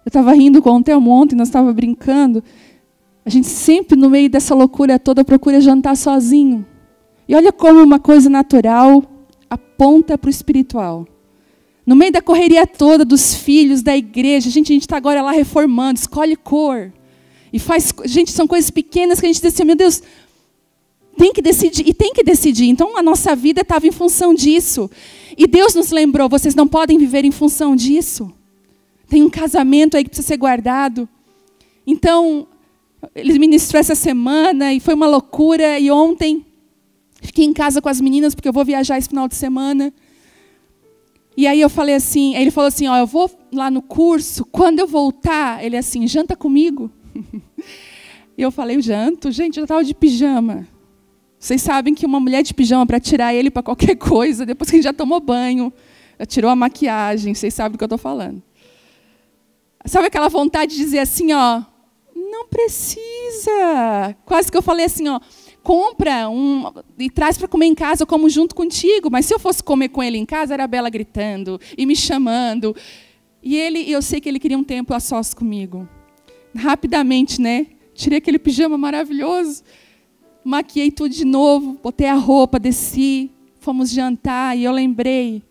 estava rindo com o Telmo ontem, nós estávamos brincando. A gente sempre, no meio dessa loucura toda, procura jantar sozinho. E olha como uma coisa natural aponta para o espiritual. No meio da correria toda dos filhos, da igreja, a gente está agora lá reformando, escolhe cor. E faz, gente, são coisas pequenas que a gente diz assim, meu Deus, tem que decidir, e tem que decidir. Então a nossa vida estava em função disso. E Deus nos lembrou, vocês não podem viver em função disso. Tem um casamento aí que precisa ser guardado. Então, ele ministrou essa semana e foi uma loucura. E ontem, fiquei em casa com as meninas, porque eu vou viajar esse final de semana. E aí eu falei assim, ele falou assim, ó, eu vou lá no curso, quando eu voltar, ele assim, janta comigo? E eu falei, janto? Gente, eu já estava de pijama. Vocês sabem que uma mulher de pijama, para tirar ele para qualquer coisa, depois que a gente já tomou banho, já tirou a maquiagem, vocês sabem do que eu estou falando. Sabe aquela vontade de dizer assim, ó, não precisa. Quase que eu falei assim, ó, compra e traz para comer em casa, eu como junto contigo. Mas se eu fosse comer com ele em casa, era a Bela gritando e me chamando. E eu sei que ele queria um tempo a sós comigo. Rapidamente, né? Tirei aquele pijama maravilhoso, maquiei tudo de novo, botei a roupa, desci, fomos jantar e eu lembrei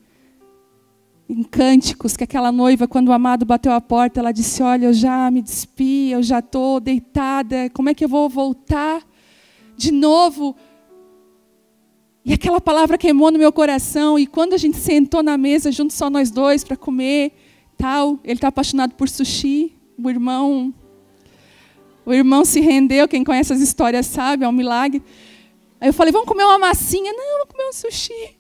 em Cânticos que aquela noiva, quando o amado bateu a porta, ela disse, olha, eu já me despi, eu já estou deitada, como é que eu vou voltar de novo? E aquela palavra queimou no meu coração, e quando a gente sentou na mesa, junto só nós dois, para comer, tal, ele está apaixonado por sushi, o irmão se rendeu, quem conhece as histórias sabe, é um milagre. Aí eu falei, vamos comer uma massinha? Não, vamos comer um sushi.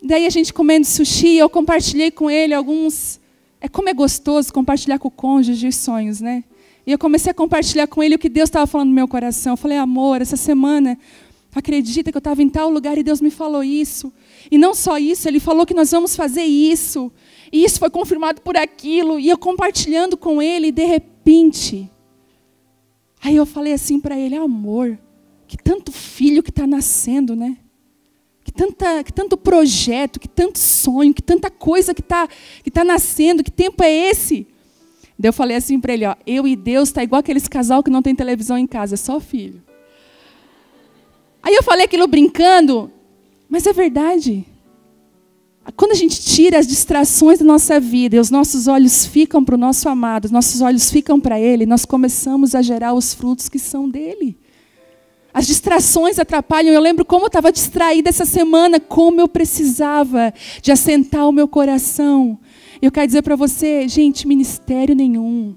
Daí a gente comendo sushi, eu compartilhei com ele alguns... Como é gostoso compartilhar com o cônjuge os sonhos, né? E eu comecei a compartilhar com ele o que Deus estava falando no meu coração. Eu falei, amor, essa semana, acredita que eu estava em tal lugar e Deus me falou isso. E não só isso, Ele falou que nós vamos fazer isso. E isso foi confirmado por aquilo. E eu compartilhando com ele, e de repente... Aí eu falei assim para ele, amor, que tanto filho que está nascendo, né? Que tanto projeto, que tanto sonho, que tanta coisa que tá nascendo, que tempo é esse? Daí eu falei assim para ele, ó, eu e Deus está igual aqueles casal que não tem televisão em casa, é só filho. Aí eu falei aquilo brincando, mas é verdade. Quando a gente tira as distrações da nossa vida e os nossos olhos ficam para o nosso amado, os nossos olhos ficam para Ele, nós começamos a gerar os frutos que são dele. As distrações atrapalham. Eu lembro como eu estava distraída essa semana, como eu precisava de assentar o meu coração. Eu quero dizer para você, gente, ministério nenhum,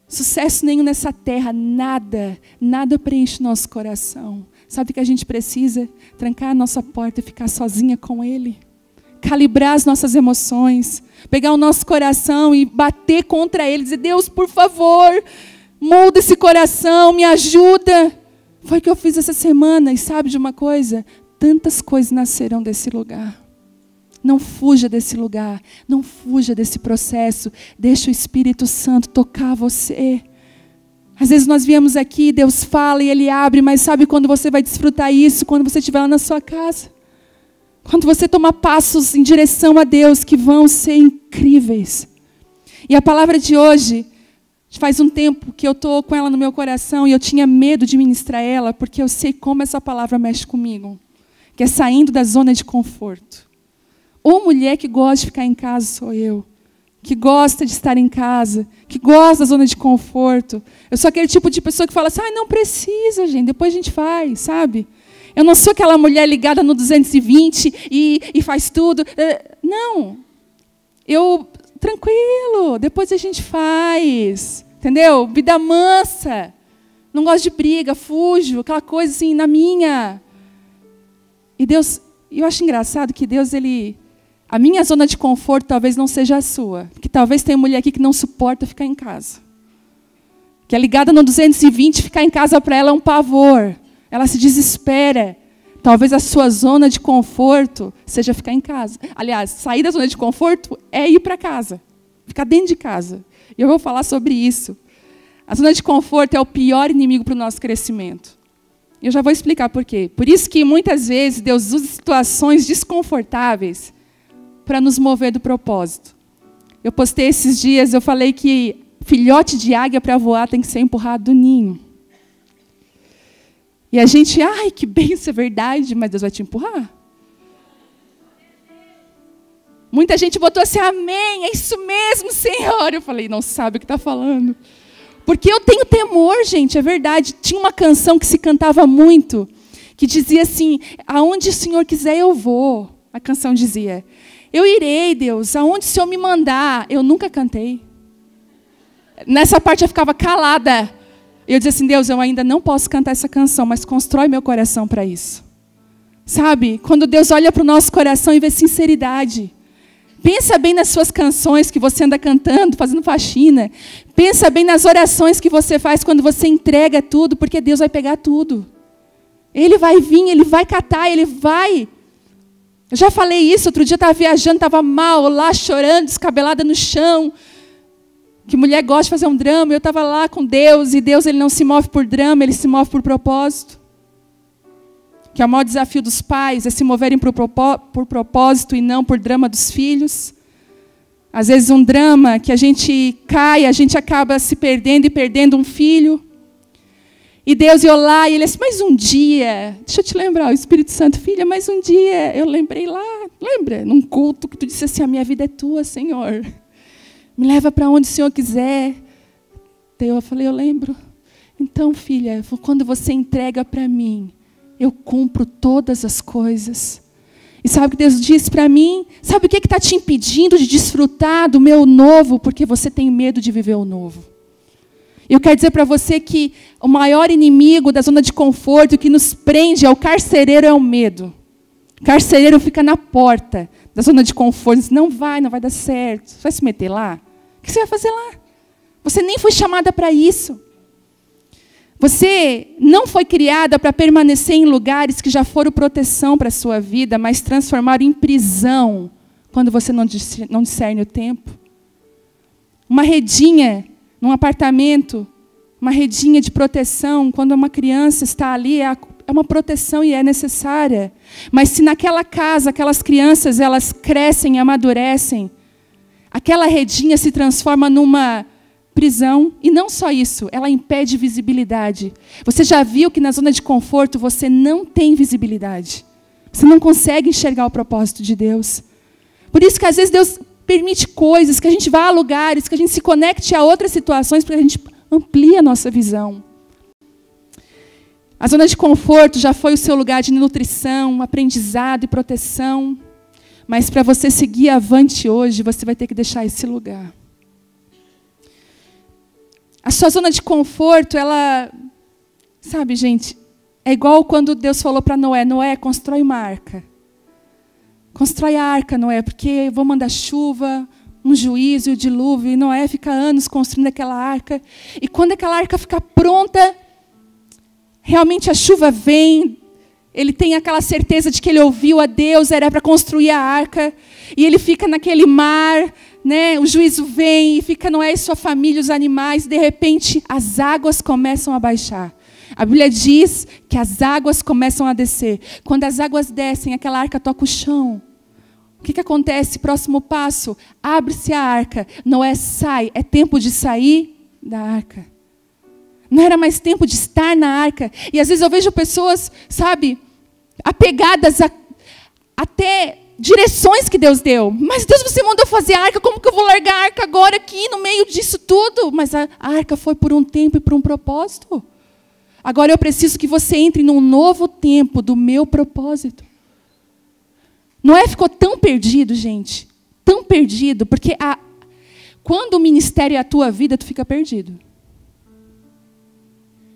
sucesso nenhum nessa terra, nada preenche nosso coração. Sabe o que a gente precisa? Trancar a nossa porta e ficar sozinha com Ele. Calibrar as nossas emoções, pegar o nosso coração e bater contra ele, dizer, Deus, por favor, molda esse coração, me ajuda. Foi o que eu fiz essa semana, e sabe de uma coisa? Tantas coisas nascerão desse lugar. Não fuja desse lugar, não fuja desse processo, deixa o Espírito Santo tocar você. Às vezes nós viemos aqui, Deus fala e Ele abre, mas sabe quando você vai desfrutar isso? Quando você estiver lá na sua casa. Quando você tomar passos em direção a Deus que vão ser incríveis. E a palavra de hoje, faz um tempo que eu estou com ela no meu coração e eu tinha medo de ministrar ela, porque eu sei como essa palavra mexe comigo. Que é saindo da zona de conforto. Ou mulher que gosta de ficar em casa sou eu. Que gosta de estar em casa. Que gosta da zona de conforto. Eu sou aquele tipo de pessoa que fala assim, não precisa, gente, depois a gente faz, sabe? Eu não sou aquela mulher ligada no 220 e faz tudo. Não. Tranquilo, depois a gente faz. Entendeu? Vida mansa. Não gosto de briga, fujo, aquela coisa assim, na minha. E Deus, eu acho engraçado que Deus, a minha zona de conforto talvez não seja a sua. Porque talvez tenha mulher aqui que não suporta ficar em casa. Que é ligada no 220, ficar em casa para ela é um pavor. Ela se desespera. Talvez a sua zona de conforto seja ficar em casa. Aliás, sair da zona de conforto é ir para casa. Ficar dentro de casa. E eu vou falar sobre isso. A zona de conforto é o pior inimigo para o nosso crescimento. E eu já vou explicar por quê. Por isso que muitas vezes Deus usa situações desconfortáveis para nos mover do propósito. Eu postei esses dias, eu falei que filhote de águia para voar tem que ser empurrado do ninho. E a gente, ai, que bênção, é verdade, mas Deus vai te empurrar. Muita gente botou assim, amém, é isso mesmo, Senhor. Eu falei, não sabe o que está falando. Porque eu tenho temor, gente, é verdade. Tinha uma canção que se cantava muito, que dizia assim, aonde o Senhor quiser eu vou. A canção dizia, eu irei, Deus, aonde o Senhor me mandar. Eu nunca cantei. Nessa parte eu ficava calada. Eu dizia assim, Deus, eu ainda não posso cantar essa canção, mas constrói meu coração para isso. Sabe, quando Deus olha para o nosso coração e vê sinceridade. Pensa bem nas suas canções que você anda cantando, fazendo faxina. Pensa bem nas orações que você faz quando você entrega tudo, porque Deus vai pegar tudo. Ele vai vir, Ele vai catar, Ele vai. Eu já falei isso, outro dia eu estava viajando, estava mal, lá chorando, descabelada no chão. Que mulher gosta de fazer um drama, eu estava lá com Deus, e Deus Ele não se move por drama, Ele se move por propósito. Que é o maior desafio dos pais, é se moverem por propósito e não por drama dos filhos. Às vezes um drama que a gente cai, a gente acaba se perdendo e perdendo um filho. E Deus ia lá e Ele disse, mais um dia, deixa eu te lembrar, o Espírito Santo, filha, mais um dia, eu lembrei lá, lembra? Num culto que tu disse assim, a minha vida é tua, Senhor. Me leva para onde o Senhor quiser. Daí eu falei, eu lembro. Então, filha, quando você entrega para mim, eu cumpro todas as coisas. E sabe o que Deus disse para mim? Sabe o que está te impedindo de desfrutar do meu novo? Porque você tem medo de viver o novo. Eu quero dizer para você que o maior inimigo da zona de conforto que nos prende ao carcereiro é o medo. O carcereiro fica na porta da zona de conforto. Diz, não vai dar certo. Você vai se meter lá? O que você vai fazer lá? Você nem foi chamada para isso. Você não foi criada para permanecer em lugares que já foram proteção para a sua vida, mas transformaram em prisão quando você não discerne o tempo. Uma redinha num apartamento, uma redinha de proteção, quando uma criança está ali, é uma proteção e é necessária. Mas se naquela casa, aquelas crianças, elas crescem e amadurecem, aquela redinha se transforma numa prisão, e não só isso, ela impede visibilidade. Você já viu que na zona de conforto você não tem visibilidade. Você não consegue enxergar o propósito de Deus. Por isso que às vezes Deus permite coisas, que a gente vá a lugares, que a gente se conecte a outras situações, para que a gente amplie a nossa visão. A zona de conforto já foi o seu lugar de nutrição, aprendizado e proteção. Mas para você seguir avante hoje, você vai ter que deixar esse lugar. A sua zona de conforto, ela, sabe, gente, é igual quando Deus falou para Noé, Noé, constrói uma arca. Constrói a arca, Noé, porque eu vou mandar chuva, um juízo e o dilúvio. E Noé fica anos construindo aquela arca. E quando aquela arca ficar pronta, realmente a chuva vem, ele tem aquela certeza de que ele ouviu a Deus, era para construir a arca. E ele fica naquele mar, né? O juízo vem e fica Noé e sua família, os animais, de repente as águas começam a baixar. A Bíblia diz que as águas começam a descer. Quando as águas descem, aquela arca toca o chão. O que acontece? Próximo passo, abre-se a arca. Noé sai, é tempo de sair da arca. Não era mais tempo de estar na arca. E às vezes eu vejo pessoas, sabe, apegadas até direções que Deus deu. Mas Deus, você mandou fazer a arca, como que eu vou largar a arca agora aqui, no meio disso tudo? Mas a arca foi por um tempo e por um propósito. Agora eu preciso que você entre num novo tempo do meu propósito. Noé ficou tão perdido, gente. Tão perdido, porque quando o ministério é a tua vida, tu fica perdido.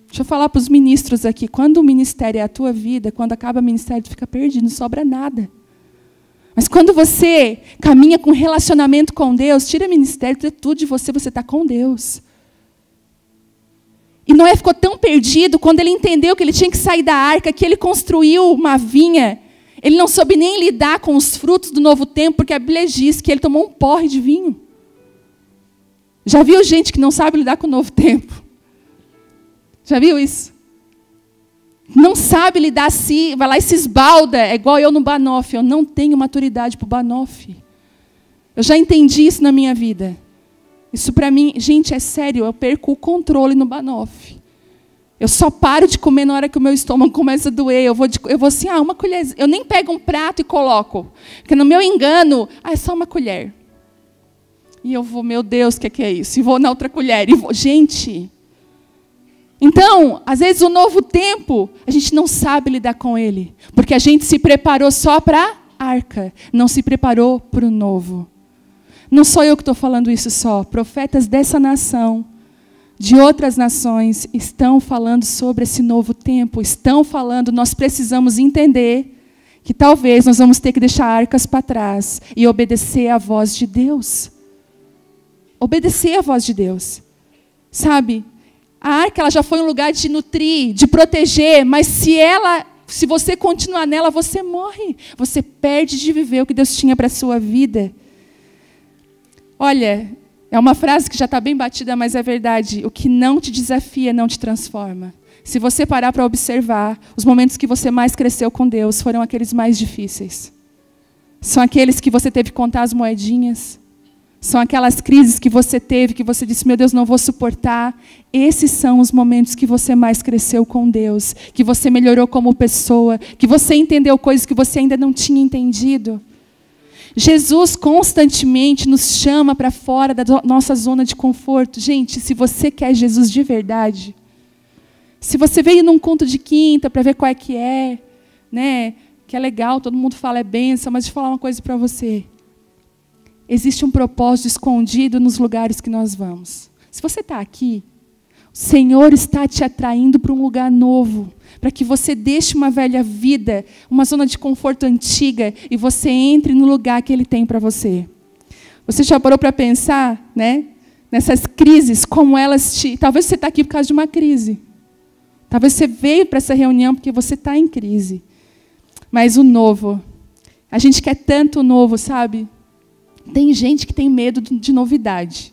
Deixa eu falar para os ministros aqui. Quando o ministério é a tua vida, quando acaba o ministério, tu fica perdido, não sobra nada. Mas quando você caminha com relacionamento com Deus, tira ministério, tira tudo de você, você está com Deus. E Noé ficou tão perdido quando ele entendeu que ele tinha que sair da arca, que ele construiu uma vinha. Ele não soube nem lidar com os frutos do novo tempo, porque a Bíblia diz que ele tomou um porre de vinho. Já viu gente que não sabe lidar com o novo tempo? Já viu isso? Não sabe lidar assim, vai lá e se esbalda. É igual eu no banoffee. Eu não tenho maturidade para o banoffee. Eu já entendi isso na minha vida. Isso para mim, gente, é sério, eu perco o controle no banoffee. Eu só paro de comer na hora que o meu estômago começa a doer. Eu vou assim, uma colher. Eu nem pego um prato e coloco. Porque no meu engano, é só uma colher. E eu vou, meu Deus, o que é isso? E vou na outra colher. Gente. Então, às vezes o novo tempo, a gente não sabe lidar com ele. Porque a gente se preparou só para a arca. Não se preparou para o novo. Não sou eu que estou falando isso só. Profetas dessa nação, de outras nações, estão falando sobre esse novo tempo. Estão falando, nós precisamos entender que talvez nós vamos ter que deixar arcas para trás e obedecer à voz de Deus. Obedecer à voz de Deus. Sabe? A arca ela já foi um lugar de nutrir, de proteger, mas se você continuar nela, você morre. Você perde de viver o que Deus tinha para a sua vida. Olha, é uma frase que já está bem batida, mas é verdade. O que não te desafia não te transforma. Se você parar para observar, os momentos que você mais cresceu com Deus foram aqueles mais difíceis. São aqueles que você teve que contar as moedinhas. São aquelas crises que você teve, que você disse, meu Deus, não vou suportar. Esses são os momentos que você mais cresceu com Deus, que você melhorou como pessoa, que você entendeu coisas que você ainda não tinha entendido. Jesus constantemente nos chama para fora da nossa zona de conforto. Gente, se você quer Jesus de verdade, se você veio num culto de quinta para ver qual é, né? Que é legal, todo mundo fala é bênção, mas deixa eu falar uma coisa para você. Existe um propósito escondido nos lugares que nós vamos. Se você está aqui, o Senhor está te atraindo para um lugar novo, para que você deixe uma velha vida, uma zona de conforto antiga, e você entre no lugar que Ele tem para você. Você já parou para pensar, né? Nessas crises, como elas te... Talvez você está aqui por causa de uma crise. Talvez você veio para essa reunião porque você está em crise. Mas o novo, a gente quer tanto o novo, sabe? Tem gente que tem medo de novidade.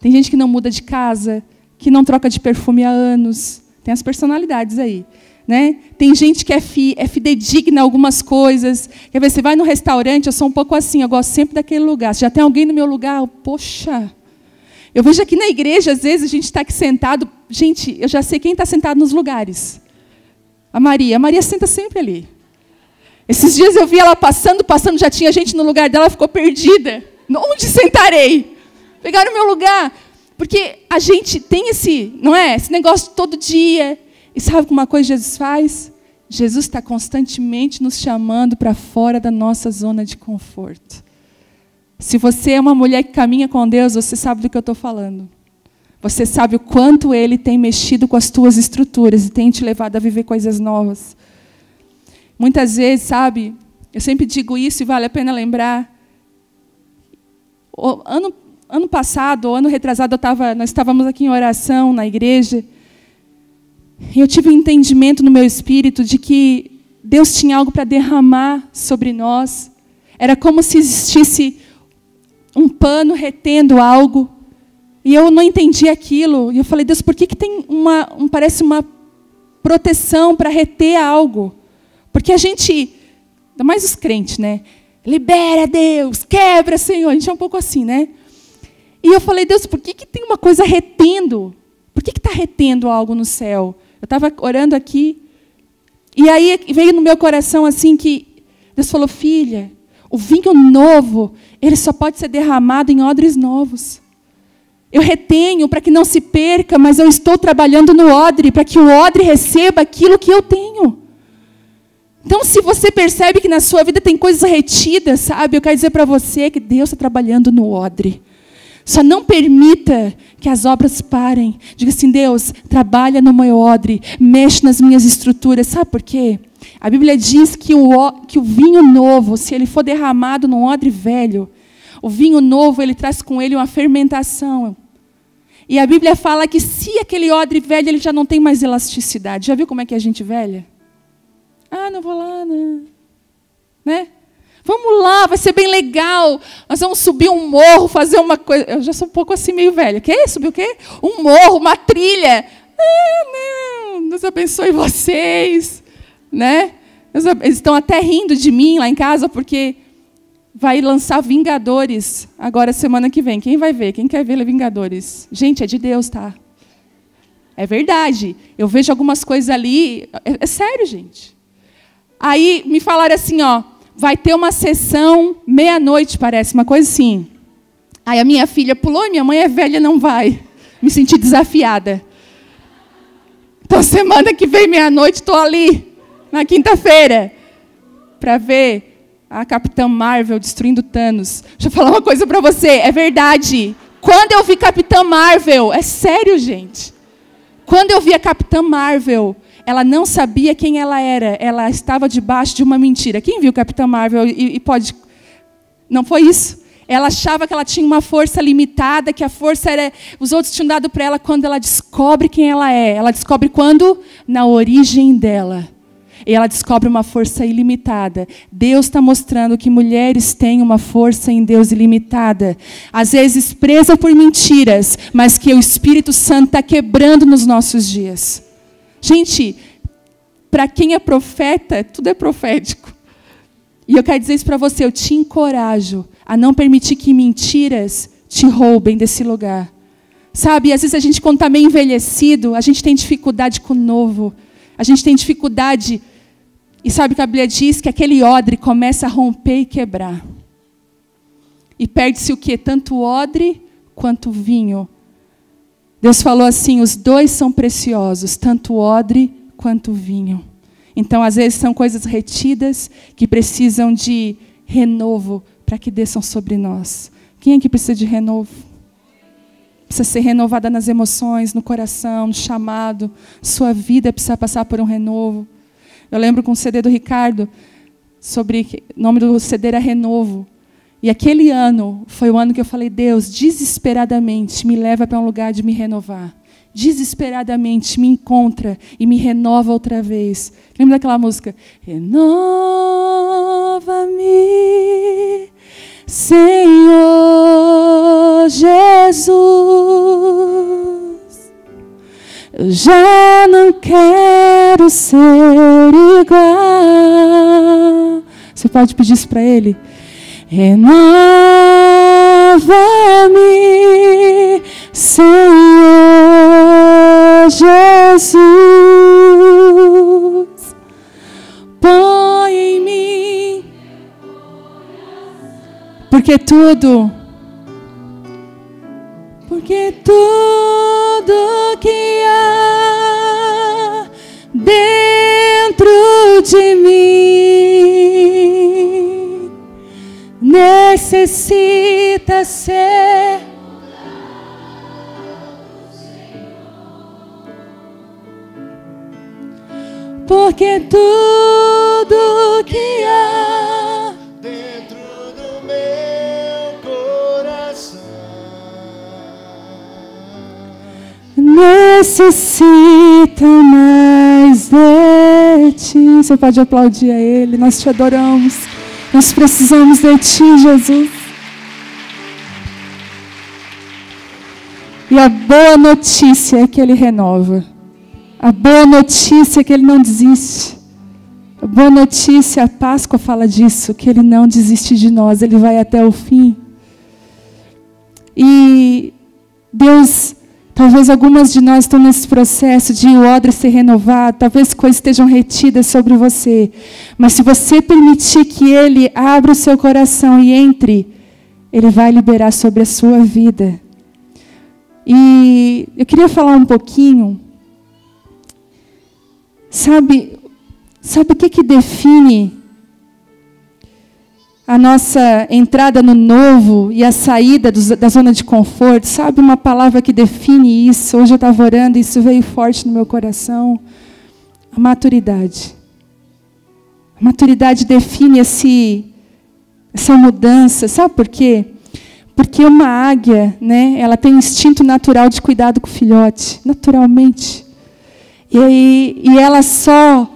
Tem gente que não muda de casa, que não troca de perfume há anos. Tem as personalidades aí. Né? Tem gente que é fidedigna a algumas coisas. Quer ver, você vai no restaurante, eu sou um pouco assim, eu gosto sempre daquele lugar. Se já tem alguém no meu lugar, poxa. Eu vejo aqui na igreja, às vezes, a gente está aqui sentado. Gente, eu já sei quem está sentado nos lugares. A Maria senta sempre ali. Esses dias eu vi ela passando, já tinha gente no lugar dela, ficou perdida. Onde sentarei? Pegaram o meu lugar. Porque a gente tem esse negócio todo dia. E sabe uma coisa Jesus faz? Jesus está constantemente nos chamando para fora da nossa zona de conforto. Se você é uma mulher que caminha com Deus, você sabe do que eu estou falando. Você sabe o quanto Ele tem mexido com as tuas estruturas e tem te levado a viver coisas novas. Muitas vezes, sabe, eu sempre digo isso e vale a pena lembrar. Ano passado, ou ano retrasado, nós estávamos aqui em oração na igreja. E eu tive um entendimento no meu espírito de que Deus tinha algo para derramar sobre nós. Era como se existisse um pano retendo algo. E eu não entendi aquilo. E eu falei, Deus, por que tem parece uma proteção para reter algo? Porque a gente, ainda mais os crentes, né? Libera, Deus, quebra, Senhor. A gente é um pouco assim, né? E eu falei, Deus, por que tem uma coisa retendo? Por que está retendo algo no céu? Eu estava orando aqui, e aí veio no meu coração assim que Deus falou, filha, o vinho novo, ele só pode ser derramado em odres novos. Eu retenho para que não se perca, mas eu estou trabalhando no odre, para que o odre receba aquilo que eu tenho. Então, se você percebe que na sua vida tem coisas retidas, sabe? Eu quero dizer para você que Deus está trabalhando no odre. Só não permita que as obras parem. Diga assim, Deus, trabalha no meu odre, mexe nas minhas estruturas. Sabe por quê? A Bíblia diz que o vinho novo, se ele for derramado num odre velho, o vinho novo, ele traz com ele uma fermentação. E a Bíblia fala que se aquele odre velho, ele já não tem mais elasticidade. Já viu como é que é a gente velha? Ah, não vou lá, não. Né? Vamos lá, vai ser bem legal. Nós vamos subir um morro, fazer uma coisa. Eu já sou um pouco assim, meio velha. Quer subir o quê? Um morro, uma trilha. Não, Deus abençoe vocês. Né? Eles estão até rindo de mim lá em casa, porque vai lançar Vingadores agora semana que vem. Quem vai ver? Quem quer ver Vingadores? Gente, é de Deus, tá? É verdade. Eu vejo algumas coisas ali. É sério, gente. Aí me falaram assim, ó, vai ter uma sessão meia-noite, parece, uma coisa assim. Aí a minha filha pulou, minha mãe é velha, não vai. Me senti desafiada. Então, semana que vem, meia-noite, estou ali, na quinta-feira, para ver a Capitã Marvel destruindo Thanos. Deixa eu falar uma coisa para você, é verdade. Quando eu vi Capitã Marvel, é sério, gente. Quando eu vi a Capitã Marvel, ela não sabia quem ela era. Ela estava debaixo de uma mentira. Quem viu Capitã Marvel e pode... Não foi isso? Ela achava que ela tinha uma força limitada, que a força era... Os outros tinham dado para ela. Quando ela descobre quem ela é. Ela descobre quando? Na origem dela. E ela descobre uma força ilimitada. Deus está mostrando que mulheres têm uma força em Deus ilimitada. Às vezes presa por mentiras, mas que o Espírito Santo está quebrando nos nossos dias. Gente, para quem é profeta, tudo é profético. E eu quero dizer isso para você, eu te encorajo a não permitir que mentiras te roubem desse lugar. Sabe, às vezes a gente, quando está meio envelhecido, a gente tem dificuldade com o novo. A gente tem dificuldade... E sabe que a Bíblia diz que aquele odre começa a romper e quebrar. E perde-se o quê? Tanto o odre quanto o vinho. Deus falou assim, os dois são preciosos, tanto o odre quanto o vinho. Então, às vezes, são coisas retidas que precisam de renovo para que desçam sobre nós. Quem é que precisa de renovo? Precisa ser renovada nas emoções, no coração, no chamado. Sua vida precisa passar por um renovo. Eu lembro com o CD do Ricardo, o nome do CD era Renovo. E aquele ano foi o ano que eu falei, Deus, desesperadamente me leva para um lugar de me renovar. Desesperadamente me encontra e me renova outra vez. Lembra daquela música? Renova-me, Senhor Jesus. Eu já não quero ser igual. Você pode pedir isso para Ele? Renova-me, Senhor Jesus. Põe em mim, porque tudo que há dentro de mim necessita ser porque tudo que há dentro do meu coração necessita mais de Ti. Você pode aplaudir a Ele. Nós Te adoramos. Nós precisamos de Ti, Jesus. E a boa notícia é que Ele renova. A boa notícia é que Ele não desiste. A boa notícia, a Páscoa fala disso, que Ele não desiste de nós. Ele vai até o fim. E Deus... Talvez algumas de nós estão nesse processo de o odre ser renovado, talvez coisas estejam retidas sobre você. Mas se você permitir que Ele abra o seu coração e entre, Ele vai liberar sobre a sua vida. E eu queria falar um pouquinho. Sabe o que define a nossa entrada no novo e a saída da zona de conforto? Sabe uma palavra que define isso? Hoje eu estava orando e isso veio forte no meu coração. A maturidade. A maturidade define essa mudança. Sabe por quê? Porque uma águia, né, ela tem um instinto natural de cuidado com o filhote, naturalmente. E ela só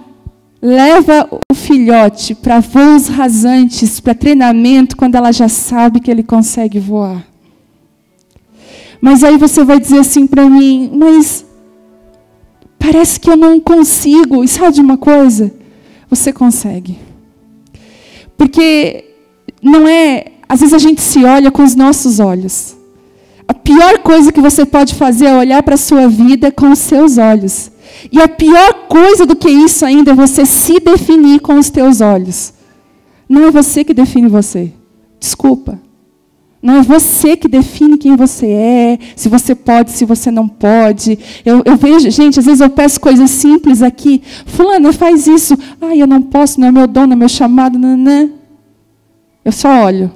leva o filhote para voos rasantes, para treinamento, quando ela já sabe que ele consegue voar. Mas aí você vai dizer assim para mim, mas parece que eu não consigo. E sabe de uma coisa? Você consegue. Porque não é... Às vezes a gente se olha com os nossos olhos. A pior coisa que você pode fazer é olhar para a sua vida com os seus olhos. E a pior coisa do que isso ainda é você se definir com os teus olhos. Não é você que define você. Desculpa. Não é você que define quem você é, se você pode, se você não pode. Eu vejo, gente, às vezes eu peço coisas simples aqui. Fulana, faz isso. Eu não posso, não é meu dom, não é meu chamado. Não. Eu só olho.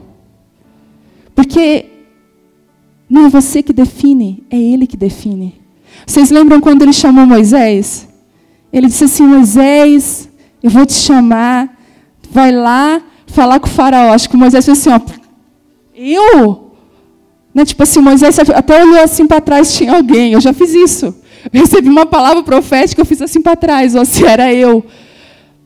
Porque não é você que define, é Ele que define. Vocês lembram quando Ele chamou Moisés? Ele disse assim, Moisés, eu vou te chamar, vai lá falar com o faraó. Acho que Moisés fez assim, eu? Né? Tipo assim, Moisés até olhou assim para trás, tinha alguém, eu já fiz isso. Eu recebi uma palavra profética, eu fiz assim para trás, ou se era eu.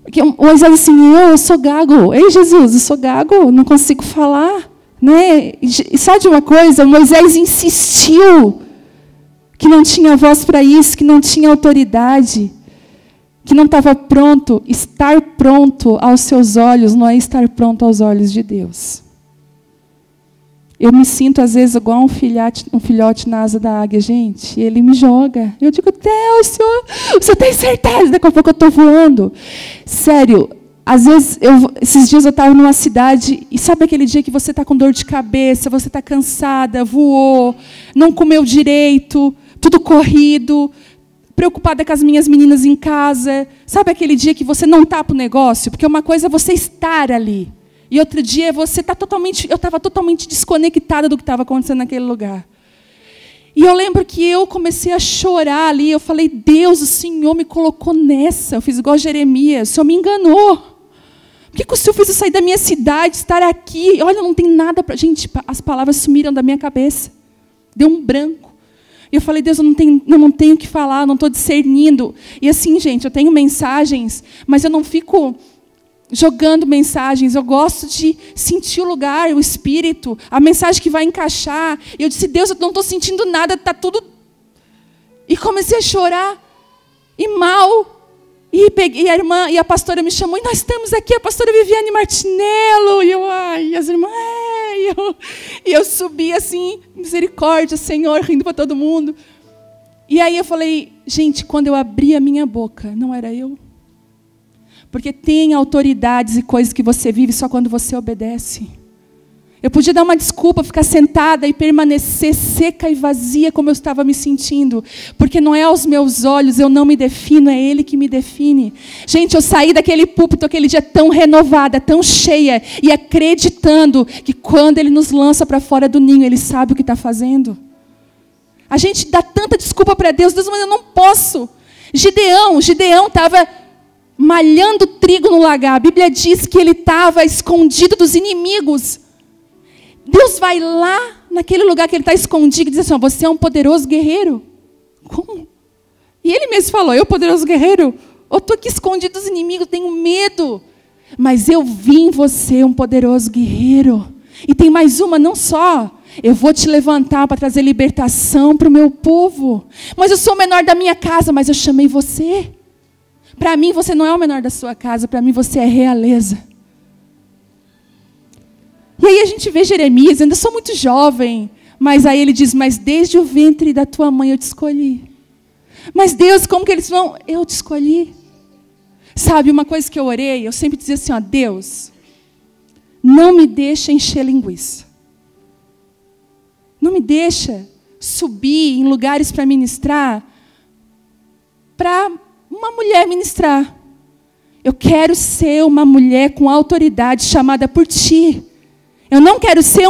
Porque Moisés assim, eu sou gago. Ei, Jesus, eu sou gago, não consigo falar. Né? E só de uma coisa, Moisés insistiu que não tinha voz para isso, que não tinha autoridade, que não estava pronto. Estar pronto aos seus olhos não é estar pronto aos olhos de Deus. Eu me sinto, às vezes, igual um filhote na asa da águia, gente, e ele me joga. Eu digo, Deus, Senhor tem certeza? Daqui a pouco eu estou voando. Sério, às vezes, esses dias eu estava numa cidade, e sabe aquele dia que você está com dor de cabeça, você está cansada, voou, não comeu direito, tudo corrido, preocupada com as minhas meninas em casa. Sabe aquele dia que você não está para o negócio? Porque uma coisa é você estar ali. E outro dia você está eu estava totalmente desconectada do que estava acontecendo naquele lugar. E eu lembro que eu comecei a chorar ali. Eu falei, Deus, o Senhor me colocou nessa. Eu fiz igual Jeremias, o Senhor me enganou. Por que o Senhor fez eu sair da minha cidade, estar aqui? Olha, não tem nada para... Gente, as palavras sumiram da minha cabeça. Deu um branco. E eu falei, Deus, eu não tenho o que falar, não estou discernindo. E assim, gente, eu tenho mensagens, mas eu não fico jogando mensagens. Eu gosto de sentir o lugar, o espírito, a mensagem que vai encaixar. E eu disse, Deus, eu não estou sentindo nada, está tudo... E comecei a chorar. E mal. E a irmã e a pastora me chamou, e nós estamos aqui, a pastora Viviane Martinello. E eu, e as irmãs, e eu subi assim, misericórdia, Senhor, rindo para todo mundo. E aí eu falei, gente, quando eu abri a minha boca, não era eu. Porque tem autoridades e coisas que você vive só quando você obedece. Eu podia dar uma desculpa, ficar sentada e permanecer seca e vazia como eu estava me sentindo. Porque não é aos meus olhos, eu não me defino, é Ele que me define. Gente, eu saí daquele púlpito aquele dia tão renovada, tão cheia, e acreditando que quando Ele nos lança para fora do ninho, Ele sabe o que está fazendo. A gente dá tanta desculpa para Deus, Deus, mas eu não posso. Gideão estava malhando trigo no lagar. A Bíblia diz que ele estava escondido dos inimigos. Deus vai lá, naquele lugar que ele está escondido, e diz assim, você é um poderoso guerreiro. Como? E ele mesmo falou, eu poderoso guerreiro? Eu estou aqui escondido dos inimigos, tenho medo. Mas eu vi em você um poderoso guerreiro. E tem mais uma, não só. Eu vou te levantar para trazer libertação para o meu povo. Mas eu sou o menor da minha casa, mas eu chamei você. Para mim, você não é o menor da sua casa, para mim você é realeza. E aí a gente vê Jeremias, ainda sou muito jovem, mas aí ele diz, mas desde o ventre da tua mãe eu te escolhi. Mas Deus, como que eles vão? Eu te escolhi. Sabe, uma coisa que eu orei, eu sempre dizia assim, Deus, não me deixa encher linguiça. Não me deixa subir em lugares para ministrar, para uma mulher ministrar. Eu quero ser uma mulher com autoridade chamada por Ti. Eu não quero ser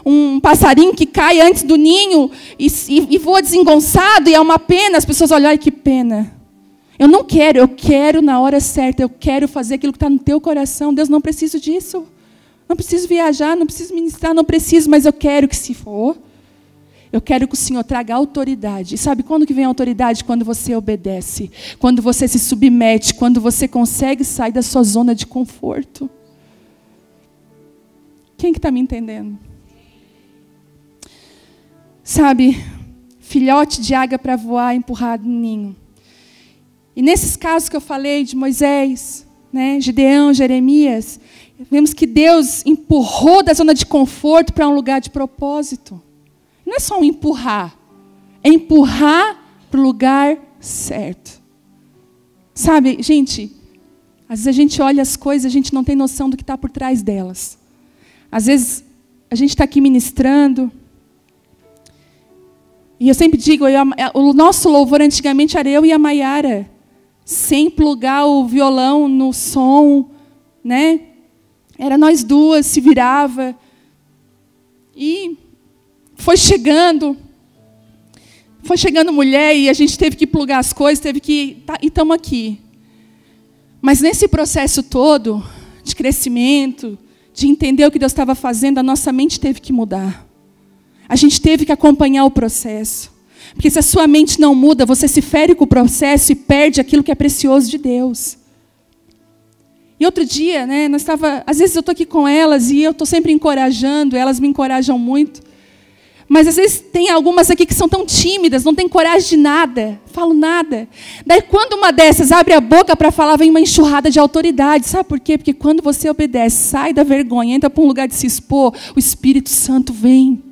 um passarinho que cai antes do ninho e voa desengonçado e é uma pena. As pessoas olham, ai, que pena. Eu não quero, eu quero na hora certa. Eu quero fazer aquilo que está no teu coração. Deus, não preciso disso. Não preciso viajar, não preciso ministrar, não preciso, mas eu quero que se for. Eu quero que o Senhor traga autoridade. E sabe quando que vem a autoridade? Quando você obedece. Quando você se submete. Quando você consegue sair da sua zona de conforto. Quem que está me entendendo? Sabe, filhote de águia para voar empurrado no ninho. E nesses casos que eu falei de Moisés, né, Gideão, Jeremias, Vemos que Deus empurrou da zona de conforto para um lugar de propósito. Não é só um empurrar, é empurrar para o lugar certo. Sabe, gente, às vezes a gente olha as coisas, a gente não tem noção do que está por trás delas. Às vezes a gente está aqui ministrando, e eu sempre digo, o nosso louvor antigamente era eu e a Maiara, sem plugar o violão no som, né? Era nós duas, se virava. E foi chegando mulher, e a gente teve que plugar as coisas, e estamos aqui. Mas nesse processo todo, de crescimento, de entender o que Deus estava fazendo, a nossa mente teve que mudar. A gente teve que acompanhar o processo. Porque se a sua mente não muda, você se fere com o processo e perde aquilo que é precioso de Deus. E outro dia, né, às vezes eu estou aqui com elas e eu estou sempre encorajando, elas me encorajam muito. Mas às vezes tem algumas aqui que são tão tímidas, não têm coragem de nada, falam nada. Daí quando uma dessas abre a boca para falar, vem uma enxurrada de autoridade. Sabe por quê? Porque quando você obedece, sai da vergonha, entra para um lugar de se expor, o Espírito Santo vem.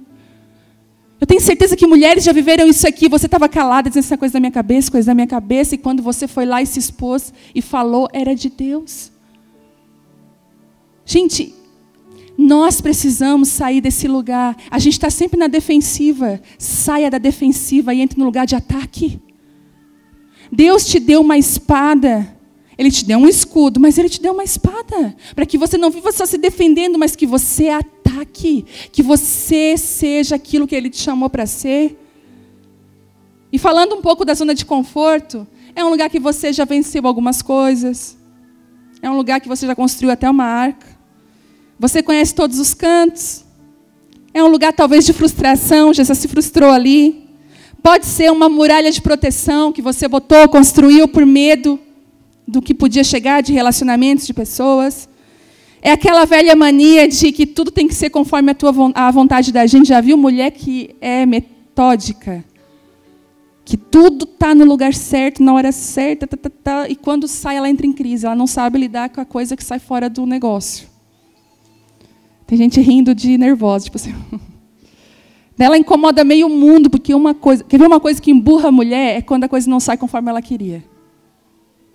Eu tenho certeza que mulheres já viveram isso aqui. Você estava calada, dizendo essa coisa da minha cabeça, e quando você foi lá e se expôs e falou, era de Deus. Gente, nós precisamos sair desse lugar. A gente está sempre na defensiva. Saia da defensiva e entre no lugar de ataque. Deus te deu uma espada. Ele te deu um escudo, mas Ele te deu uma espada. Para que você não viva só se defendendo, mas que você ataque. Que você seja aquilo que Ele te chamou para ser. E falando um pouco da zona de conforto, é um lugar que você já venceu algumas coisas. É um lugar que você já construiu até uma arca. Você conhece todos os cantos. É um lugar talvez de frustração, já se frustrou ali. Pode ser uma muralha de proteção que você botou, construiu por medo do que podia chegar de relacionamentos de pessoas. É aquela velha mania de que tudo tem que ser conforme a vontade da gente. Já viu mulher que é metódica? Que tudo está no lugar certo, na hora certa, e quando sai ela entra em crise. Ela não sabe lidar com a coisa que sai fora do negócio. Tem gente rindo de nervosa, tipo assim. Ela incomoda meio mundo, porque quer ver uma coisa que emburra a mulher? É quando a coisa não sai conforme ela queria.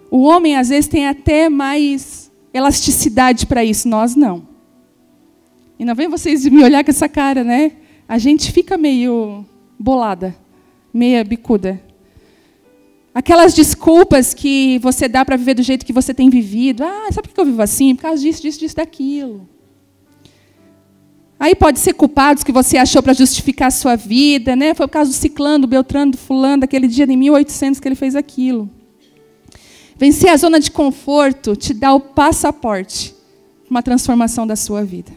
O homem, às vezes, tem até mais elasticidade para isso, nós não. E não vem vocês me olhar com essa cara, né? A gente fica meio bolada, meia bicuda. Aquelas desculpas que você dá para viver do jeito que você tem vivido. Ah, sabe por que eu vivo assim? Por causa disso, daquilo. Aí pode ser culpados que você achou para justificar a sua vida, né? Foi por causa do ciclano, do beltrano, do fulano, daquele dia de 1800 que ele fez aquilo. Vencer a zona de conforto te dá o passaporte para uma transformação da sua vida.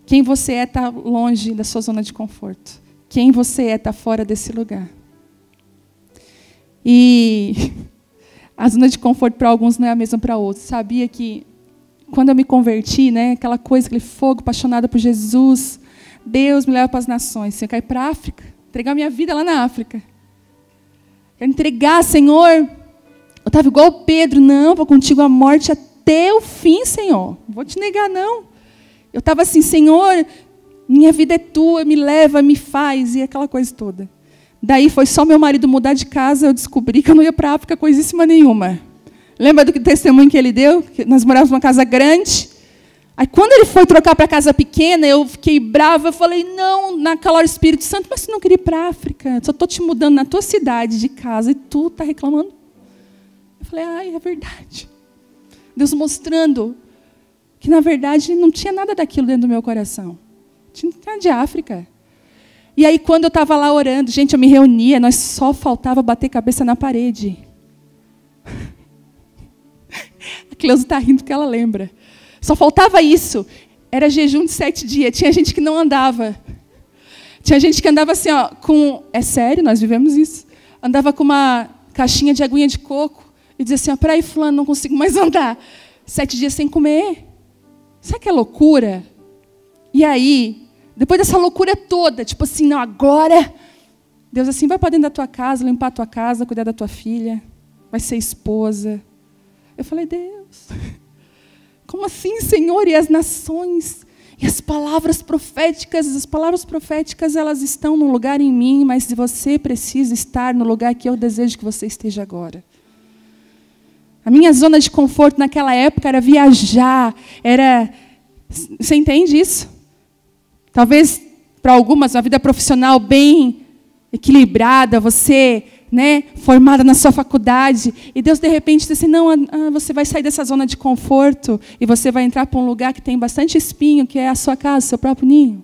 Quem você é está longe da sua zona de conforto. Quem você é está fora desse lugar. E a zona de conforto para alguns não é a mesma para outros. Sabia que quando eu me converti, né, aquela coisa, aquele fogo apaixonado por Jesus, Deus me leva para as nações. Eu quero ir para a África, entregar minha vida lá na África. Quero entregar, Senhor. Eu estava igual o Pedro, não, vou contigo à morte até o fim, Senhor. Não vou te negar, não. Eu estava assim, Senhor, minha vida é tua, me leva, me faz, e aquela coisa toda. Daí foi só meu marido mudar de casa, eu descobri que eu não ia para a África coisíssima nenhuma. Lembra do testemunho que ele deu? Que nós morávamos numa casa grande. Aí, quando ele foi trocar para casa pequena, eu fiquei brava. Eu falei, não, naquela hora, Espírito Santo, mas você não queria ir para a África? Só estou te mudando na tua cidade de casa e tu está reclamando? Eu falei, ai, é verdade. Deus mostrando que, na verdade, não tinha nada daquilo dentro do meu coração. Não tinha de África. E aí, quando eu estava lá orando, gente, eu me reunia, nós só faltava bater cabeça na parede. A Cleusa está rindo porque ela lembra. Só faltava isso. Era jejum de 7 dias. Tinha gente que não andava. Tinha gente que andava assim, ó, com... É sério, nós vivemos isso. Andava com uma caixinha de aguinha de coco e dizia assim, ó, peraí, fulano, não consigo mais andar. 7 dias sem comer. Sabe que é loucura? E aí, depois dessa loucura toda, tipo assim, não, agora... Deus assim, vai para dentro da tua casa, limpar a tua casa, cuidar da tua filha, vai ser esposa. Eu falei, Deus, Como assim, Senhor? E as nações? E as palavras proféticas, elas estão num lugar em mim, mas você precisa estar no lugar que eu desejo que você esteja agora. A minha zona de conforto naquela época era viajar, Você entende isso? Talvez para algumas, uma vida profissional bem equilibrada, você, formada na sua faculdade, e Deus de repente diz assim, não, você vai sair dessa zona de conforto e você vai entrar para um lugar que tem bastante espinho, que é a sua casa, o seu próprio ninho.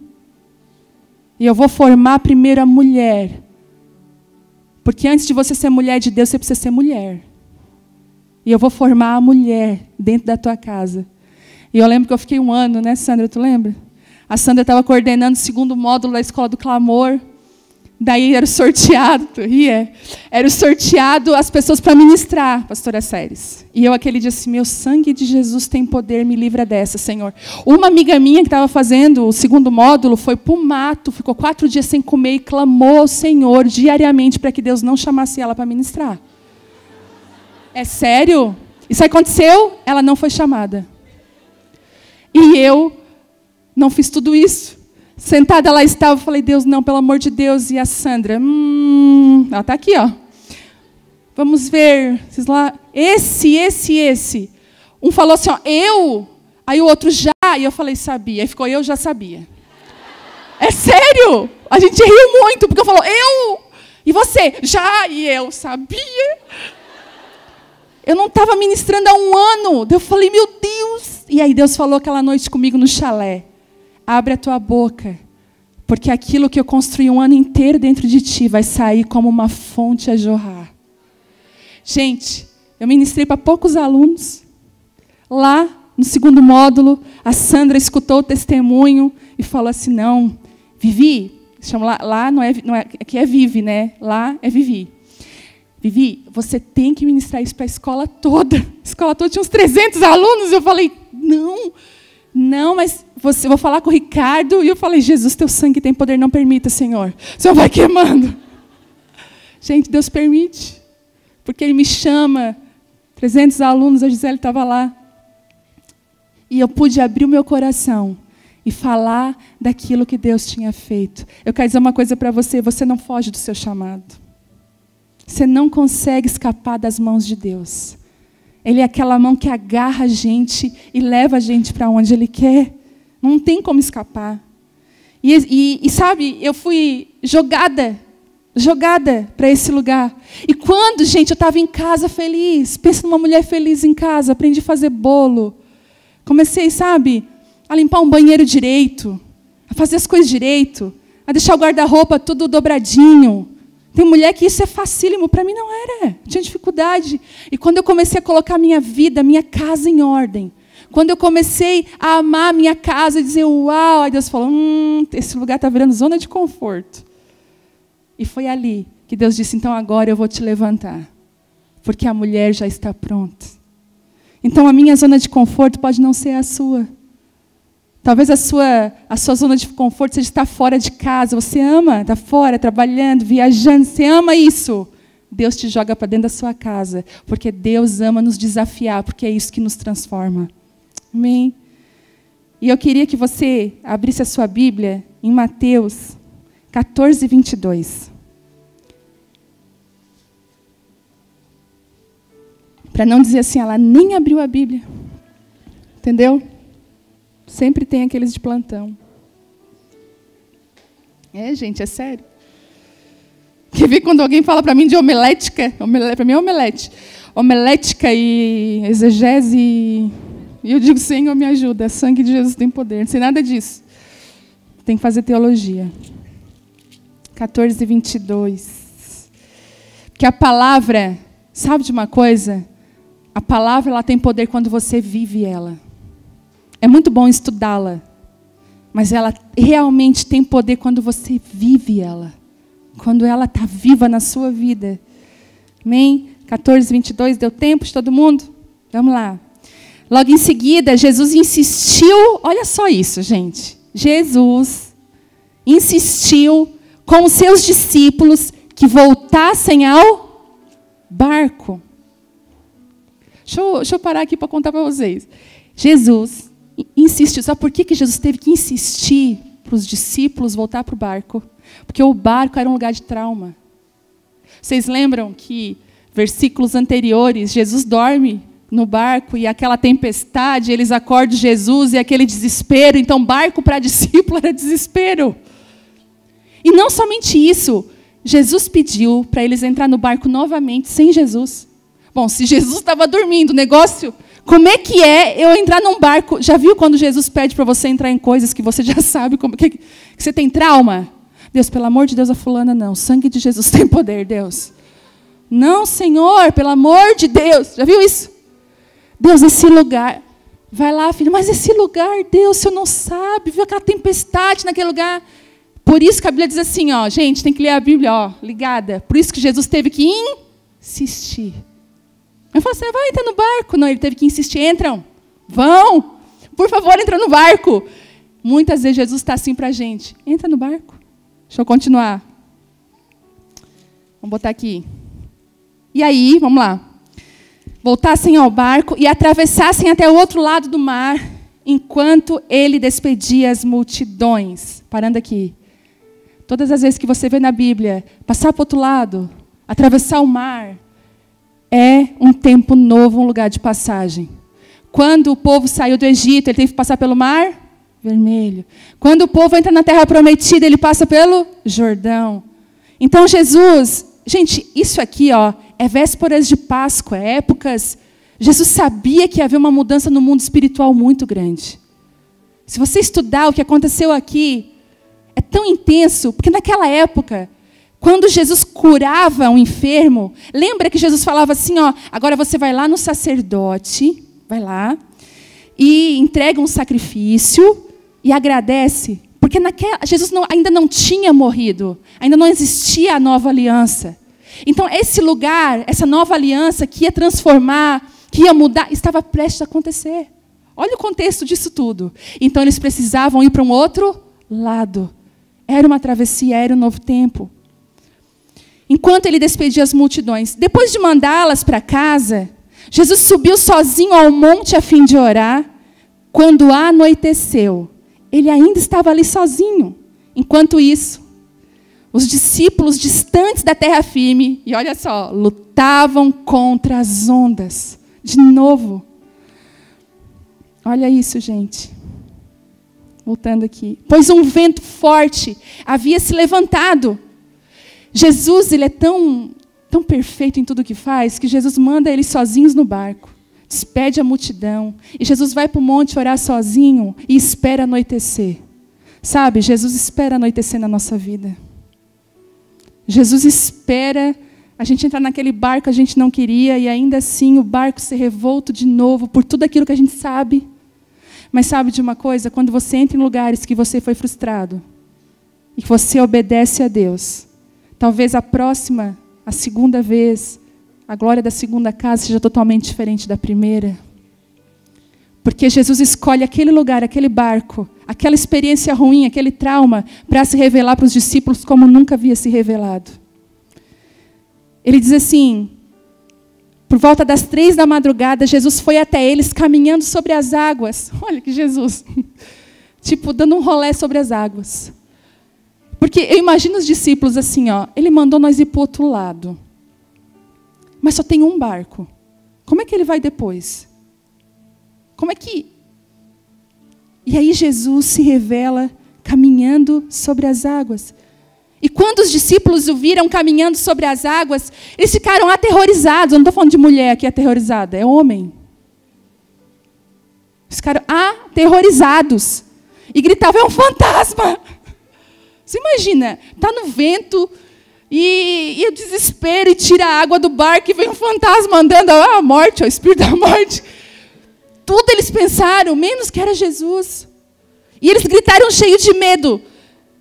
E eu vou formar primeiro a mulher. Porque antes de você ser mulher de Deus, você precisa ser mulher. E eu vou formar a mulher dentro da tua casa. E eu lembro que eu fiquei 1 ano, né, Sandra? Tu lembra? A Sandra estava coordenando o 2º módulo da Escola do Clamor. Daí era o sorteado, tu ria? Era o sorteado as pessoas para ministrar, pastora Séries. E eu aquele dia assim, meu sangue de Jesus tem poder, me livra dessa, Senhor. Uma amiga minha que estava fazendo o 2º módulo foi para o mato, ficou 4 dias sem comer e clamou ao Senhor diariamente para que Deus não chamasse ela para ministrar. É sério? Isso aconteceu? Ela não foi chamada. E eu não fiz tudo isso. Sentada lá estava, falei, Deus, não, pelo amor de Deus. E a Sandra, ela está aqui, ó. Vamos ver, vocês lá, esse. Um falou assim, ó, eu. Aí o outro já, e eu falei, sabia. Aí ficou, eu já sabia. É sério? A gente riu muito, porque eu falou, eu. E você? Já, e eu sabia. Eu não estava ministrando há 1 ano. Eu falei, meu Deus. E aí Deus falou aquela noite comigo no chalé. Abre a tua boca, porque aquilo que eu construí 1 ano inteiro dentro de ti vai sair como uma fonte a jorrar. Gente, eu ministrei para poucos alunos. Lá, no 2º módulo, a Sandra escutou o testemunho e falou assim, não, Vivi, chama lá não é, aqui é Vivi, né? Lá é Vivi. Vivi, você tem que ministrar isso para a escola toda. A escola toda tinha uns 300 alunos. Eu falei, não, mas eu vou falar com o Ricardo. E eu falei, Jesus, teu sangue tem poder, não permita, Senhor. O Senhor vai queimando. Gente, Deus permite. Porque Ele me chama. 300 alunos, a Gisele estava lá. E eu pude abrir o meu coração e falar daquilo que Deus tinha feito. Eu quero dizer uma coisa para você, você não foge do seu chamado. Você não consegue escapar das mãos de Deus. Ele é aquela mão que agarra a gente e leva a gente para onde Ele quer. Não tem como escapar. E sabe, eu fui jogada para esse lugar. E quando, gente, eu estava em casa feliz, pensa numa mulher feliz em casa, aprendi a fazer bolo. Comecei, sabe, a limpar um banheiro direito, a fazer as coisas direito, a deixar o guarda-roupa tudo dobradinho. Tem mulher que isso é facílimo, para mim não era, tinha dificuldade. E quando eu comecei a colocar minha vida, minha casa em ordem, quando eu comecei a amar a minha casa e dizer, uau, aí Deus falou, esse lugar está virando zona de conforto. E foi ali que Deus disse, então agora eu vou te levantar, porque a mulher já está pronta. Então a minha zona de conforto pode não ser a sua. Talvez a sua zona de conforto seja estar fora de casa. Você ama estar fora, trabalhando, viajando. Você ama isso. Deus te joga para dentro da sua casa. Porque Deus ama nos desafiar. Porque é isso que nos transforma. Amém? E eu queria que você abrisse a sua Bíblia em Mateus 14, 22. Para não dizer assim, ela nem abriu a Bíblia. Entendeu? Sempre tem aqueles de plantão. Gente, é sério. Quer ver quando alguém fala para mim de homilética? Para mim é omelete. Homilética e exegese. E eu digo, Senhor, me ajuda. Sangue de Jesus tem poder. Não sei nada disso. Tem que fazer teologia. 14, 22. Porque a palavra, sabe de uma coisa? A palavra ela tem poder quando você vive ela. É muito bom estudá-la, mas ela realmente tem poder quando você vive ela. Quando ela está viva na sua vida. Amém? 14, 22, deu tempo de todo mundo? Vamos lá. Logo em seguida, Jesus insistiu, olha só isso, gente. Jesus insistiu com os seus discípulos que voltassem ao barco. Deixa eu parar aqui para contar para vocês. Jesus insistiu. Sabe por que Jesus teve que insistir para os discípulos voltar para o barco? Porque o barco era um lugar de trauma. Vocês lembram que versículos anteriores, Jesus dorme no barco e aquela tempestade, eles acordam Jesus e aquele desespero. Então, barco para discípulo era desespero. E não somente isso, Jesus pediu para eles entrar no barco novamente sem Jesus. Bom, se Jesus estava dormindo, negócio, como é que eu entrar num barco? Já viu quando Jesus pede para você entrar em coisas que você já sabe que você tem trauma? Deus, pelo amor de Deus, a fulana não. O sangue de Jesus tem poder, Deus. Não, Senhor, pelo amor de Deus. Já viu isso? Deus, esse lugar. Vai lá, filho, mas esse lugar, Deus, o Senhor não sabe. Viu aquela tempestade naquele lugar? Por isso que a Bíblia diz assim, ó, gente, tem que ler a Bíblia, ó, ligada. Por isso que Jesus teve que insistir. Eu falo, você vai entrar no barco? Não, ele teve que insistir. Entram. Vão. Por favor, entra no barco. Muitas vezes Jesus está assim para a gente. Entra no barco. Deixa eu continuar. Vamos botar aqui. E aí, vamos lá. Voltassem ao barco e atravessassem até o outro lado do mar, enquanto ele despedia as multidões. Parando aqui. Todas as vezes que você vê na Bíblia, passar para o outro lado, atravessar o mar, é um tempo novo, um lugar de passagem. Quando o povo saiu do Egito, ele teve que passar pelo mar Vermelho. Quando o povo entra na terra prometida, ele passa pelo Jordão. Então Jesus, gente, isso aqui, ó, é vésperas de Páscoa, épocas. Jesus sabia que havia uma mudança no mundo espiritual muito grande. Se você estudar o que aconteceu aqui, é tão intenso, porque naquela época, quando Jesus curava um enfermo, lembra que Jesus falava assim, ó, agora você vai lá no sacerdote, vai lá, e entrega um sacrifício e agradece, porque Jesus ainda não tinha morrido, ainda não existia a nova aliança. Então esse lugar, essa nova aliança que ia transformar, que ia mudar, estava prestes a acontecer. Olha o contexto disso tudo. Então eles precisavam ir para um outro lado. Era uma travessia, era um novo tempo. Enquanto ele despedia as multidões, depois de mandá-las para casa, Jesus subiu sozinho ao monte a fim de orar. Quando anoiteceu, ele ainda estava ali sozinho. Enquanto isso, os discípulos distantes da terra firme, e olha só, lutavam contra as ondas. De novo. Olha isso, gente. Voltando aqui. Pois um vento forte havia se levantado. Jesus, ele é tão perfeito em tudo que faz, que Jesus manda eles sozinhos no barco. Despede a multidão. E Jesus vai para o monte orar sozinho e espera anoitecer. Sabe, Jesus espera anoitecer na nossa vida. Jesus espera a gente entrar naquele barco que a gente não queria e ainda assim o barco ser revolto de novo por tudo aquilo que a gente sabe. Mas sabe de uma coisa? Quando você entra em lugares que você foi frustrado e que você obedece a Deus, talvez a segunda vez, a glória da segunda casa seja totalmente diferente da primeira. Porque Jesus escolhe aquele lugar, aquele barco, aquela experiência ruim, aquele trauma, para se revelar para os discípulos como nunca havia se revelado. Ele diz assim, por volta das 3 da madrugada, Jesus foi até eles caminhando sobre as águas. Olha que Jesus, tipo, dando um rolê sobre as águas. Porque eu imagino os discípulos assim, ó, ele mandou nós ir para o outro lado. Mas só tem um barco. Como é que ele vai depois? Como é que... E aí Jesus se revela caminhando sobre as águas. E quando os discípulos o viram caminhando sobre as águas, eles ficaram aterrorizados. Eu não estou falando de mulher aqui aterrorizada, é homem. Eles ficaram aterrorizados. E gritavam, é um fantasma. Você imagina, está no vento e o desespero e tira a água do barco e vem um fantasma andando, a morte, o espírito da morte. Tudo eles pensaram, menos que era Jesus. E eles gritaram cheios de medo,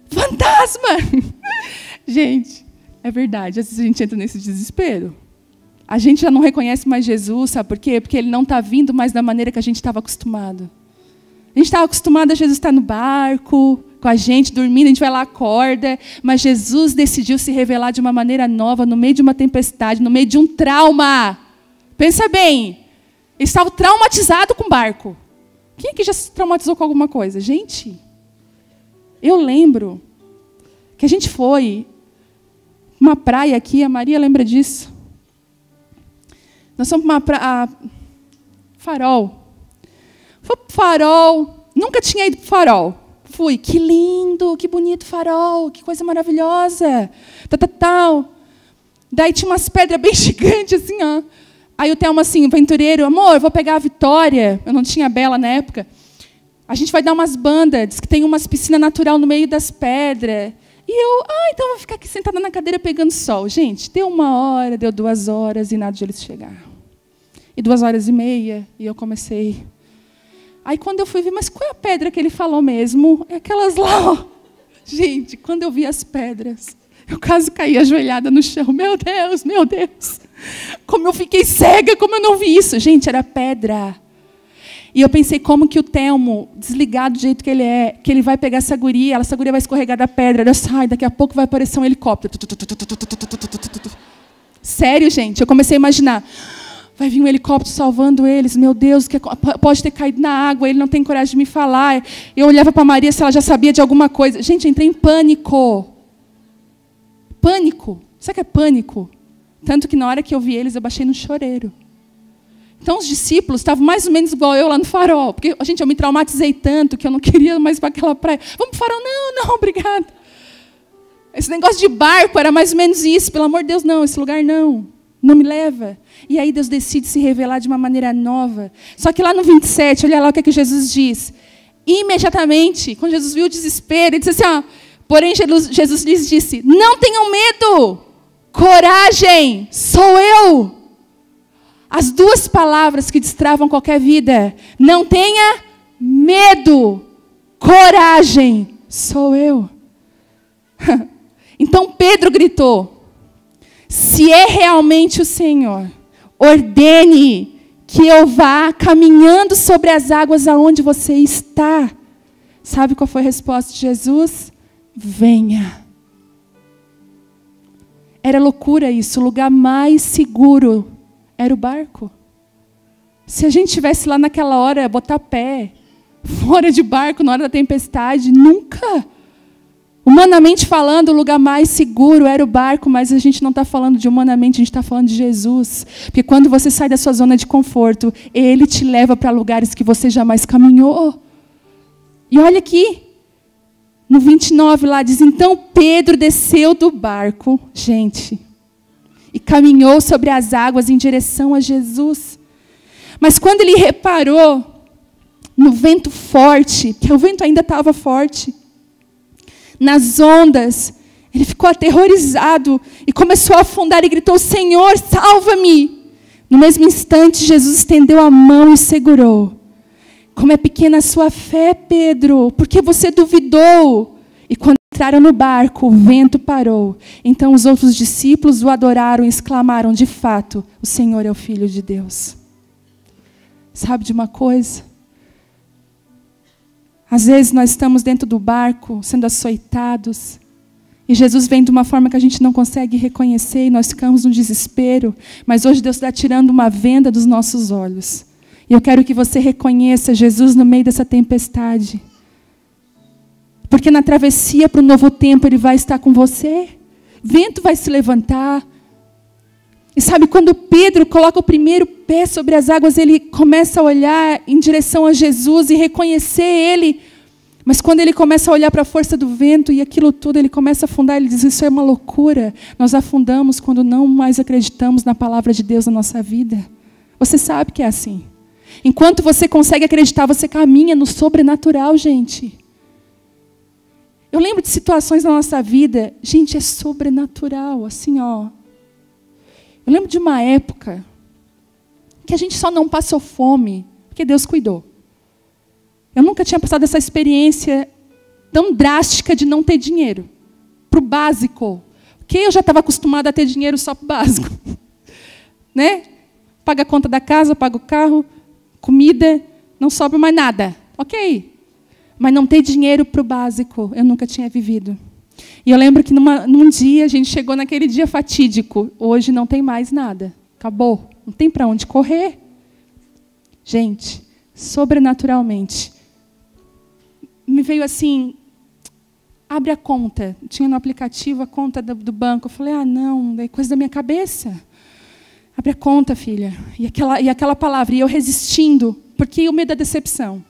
fantasma! Gente, é verdade, às vezes a gente entra nesse desespero. A gente já não reconhece mais Jesus, sabe por quê? Porque ele não está vindo mais da maneira que a gente estava acostumado. A gente estava acostumado a Jesus estar no barco, com a gente, dormindo, a gente vai lá, acorda. Mas Jesus decidiu se revelar de uma maneira nova, no meio de uma tempestade, no meio de um trauma. Pensa bem, ele estava traumatizado com o barco. Quem aqui já se traumatizou com alguma coisa? Gente, eu lembro que a gente foi uma praia aqui, a Maria lembra disso. Nós fomos para uma praia, Farol. Foi para Farol, nunca tinha ido para Farol. Fui, que lindo, que bonito Farol, que coisa maravilhosa. Tal. Daí tinha umas pedras bem gigantes, assim, ó. Aí o Thelma assim, o aventureiro, amor, eu vou pegar a Vitória. Eu não tinha a Bela na época. A gente vai dar umas bandas, diz que tem umas piscinas natural no meio das pedras. E eu, então eu vou ficar aqui sentada na cadeira pegando sol. Gente, deu 1 hora, deu 2 horas e nada de eles chegar. E 2h30, e eu comecei. Aí quando eu fui ver, mas qual é a pedra que ele falou mesmo? É aquelas lá, ó. Gente, quando eu vi as pedras, eu quase caí ajoelhada no chão. Meu Deus, meu Deus. Como eu fiquei cega, como eu não vi isso. Gente, era pedra. E eu pensei, como que o Telmo, desligado do jeito que ele é, que ele vai pegar essa guria vai escorregar da pedra. Eu sai, daqui a pouco vai aparecer um helicóptero. Sério, gente, eu comecei a imaginar. Vai vir um helicóptero salvando eles. Meu Deus, que pode ter caído na água. Ele não tem coragem de me falar. Eu olhava para a Maria se ela já sabia de alguma coisa. Gente, eu entrei em pânico. Pânico. Sabe o que é pânico? Tanto que na hora que eu vi eles, eu baixei no choreiro. Então, os discípulos estavam mais ou menos igual eu lá no Farol. Porque, gente, eu me traumatizei tanto que eu não queria mais para aquela praia. Vamos para o Farol? Não, obrigada. Esse negócio de barco era mais ou menos isso. Pelo amor de Deus, não, esse lugar não. Não me leva. E aí Deus decide se revelar de uma maneira nova. Só que lá no 27, olha lá o que, é que Jesus diz. Imediatamente, quando Jesus viu o desespero, ele disse assim, porém Jesus lhes disse, não tenham medo, coragem, sou eu. As 2 palavras que destravam qualquer vida. Não tenha medo, coragem, sou eu. Então Pedro gritou, se é realmente o Senhor, ordene que eu vá caminhando sobre as águas aonde você está. Sabe qual foi a resposta de Jesus? Venha. Era loucura isso, o lugar mais seguro era o barco. Se a gente estivesse lá naquela hora, botar pé, fora de barco, na hora da tempestade, nunca. Humanamente falando, o lugar mais seguro era o barco, mas a gente não está falando de humanamente, a gente está falando de Jesus. Porque quando você sai da sua zona de conforto, Ele te leva para lugares que você jamais caminhou. E olha aqui, no 29 lá, diz, então Pedro desceu do barco, gente, e caminhou sobre as águas em direção a Jesus. Mas quando ele reparou no vento forte, que o vento ainda estava forte, nas ondas, ele ficou aterrorizado e começou a afundar e gritou, Senhor, salva-me. No mesmo instante, Jesus estendeu a mão e segurou. Como é pequena a sua fé, Pedro, porque você duvidou. E quando entraram no barco, o vento parou. Então os outros discípulos o adoraram e exclamaram, de fato, o Senhor é o Filho de Deus. Sabe de uma coisa? Às vezes nós estamos dentro do barco, sendo açoitados, e Jesus vem de uma forma que a gente não consegue reconhecer, e nós ficamos no desespero, mas hoje Deus está tirando uma venda dos nossos olhos. E eu quero que você reconheça Jesus no meio dessa tempestade. Porque na travessia para o novo tempo Ele vai estar com você. Vento vai se levantar. E sabe, quando Pedro coloca o primeiro pé sobre as águas, ele começa a olhar em direção a Jesus e reconhecer Ele. Mas quando ele começa a olhar para a força do vento e aquilo tudo, ele começa a afundar, ele diz, isso é uma loucura. Nós afundamos quando não mais acreditamos na palavra de Deus na nossa vida. Você sabe que é assim. Enquanto você consegue acreditar, você caminha no sobrenatural, gente. Eu lembro de situações na nossa vida, gente, é sobrenatural, assim, ó. Eu lembro de uma época que a gente só não passou fome, porque Deus cuidou. Eu nunca tinha passado essa experiência tão drástica de não ter dinheiro. Para o básico. Porque eu já estava acostumada a ter dinheiro só para o básico. Né? Paga a conta da casa, paga o carro, comida, não sobra mais nada. Ok. Mas não ter dinheiro para o básico, eu nunca tinha vivido. E eu lembro que num dia, a gente chegou naquele dia fatídico. Hoje não tem mais nada. Acabou. Não tem para onde correr. Gente, sobrenaturalmente. Me veio assim, abre a conta. Tinha no aplicativo a conta do banco. Eu falei, não, é coisa da minha cabeça. Abre a conta, filha. E aquela palavra, e eu resistindo, porque o medo da decepção.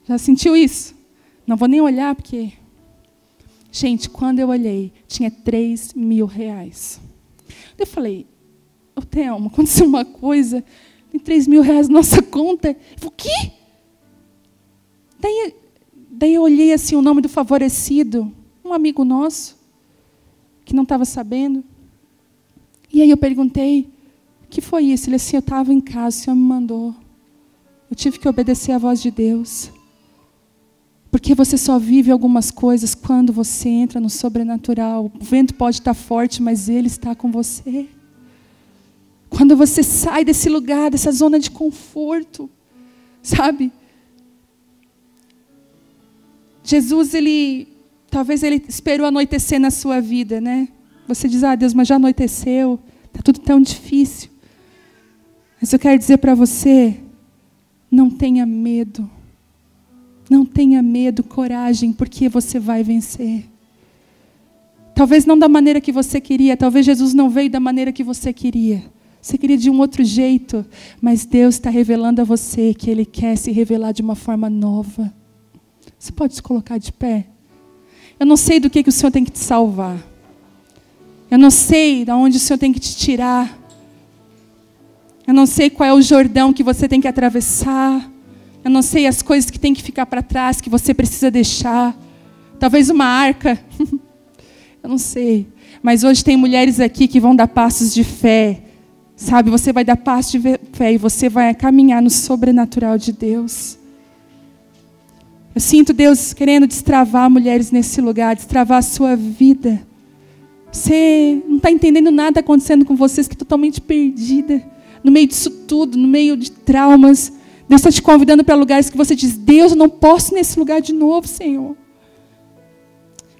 Já sentiu isso? Não vou nem olhar, porque... Gente, quando eu olhei, tinha 3 mil reais. Eu falei, Thelma, aconteceu uma coisa, tem 3 mil reais na nossa conta. Eu falei, o quê? Daí eu olhei assim o nome do favorecido, um amigo nosso, que não estava sabendo. E aí eu perguntei, o que foi isso? Ele disse, eu estava em casa, o Senhor me mandou. Eu tive que obedecer à voz de Deus. Porque você só vive algumas coisas quando você entra no sobrenatural. O vento pode estar forte, mas Ele está com você. Quando você sai desse lugar, dessa zona de conforto, sabe? Jesus, talvez Ele esperou anoitecer na sua vida, né? Você diz, Deus, mas já anoiteceu, está tudo tão difícil. Mas eu quero dizer para você, não tenha medo. Não tenha medo, coragem, porque você vai vencer. Talvez não da maneira que você queria, talvez Jesus não veio da maneira que você queria. Você queria de um outro jeito, mas Deus está revelando a você que Ele quer se revelar de uma forma nova. Você pode se colocar de pé? Eu não sei do que o Senhor tem que te salvar. Eu não sei de onde o Senhor tem que te tirar. Eu não sei qual é o Jordão que você tem que atravessar. Eu não sei as coisas que tem que ficar para trás, que você precisa deixar. Talvez uma arca. Eu não sei. Mas hoje tem mulheres aqui que vão dar passos de fé. Sabe, você vai dar passos de fé e você vai caminhar no sobrenatural de Deus. Eu sinto Deus querendo destravar mulheres nesse lugar, destravar a sua vida. Você não está entendendo nada acontecendo com vocês, que totalmente perdida. No meio disso tudo, no meio de traumas. Deus está te convidando para lugares que você diz, Deus, eu não posso ir nesse lugar de novo, Senhor.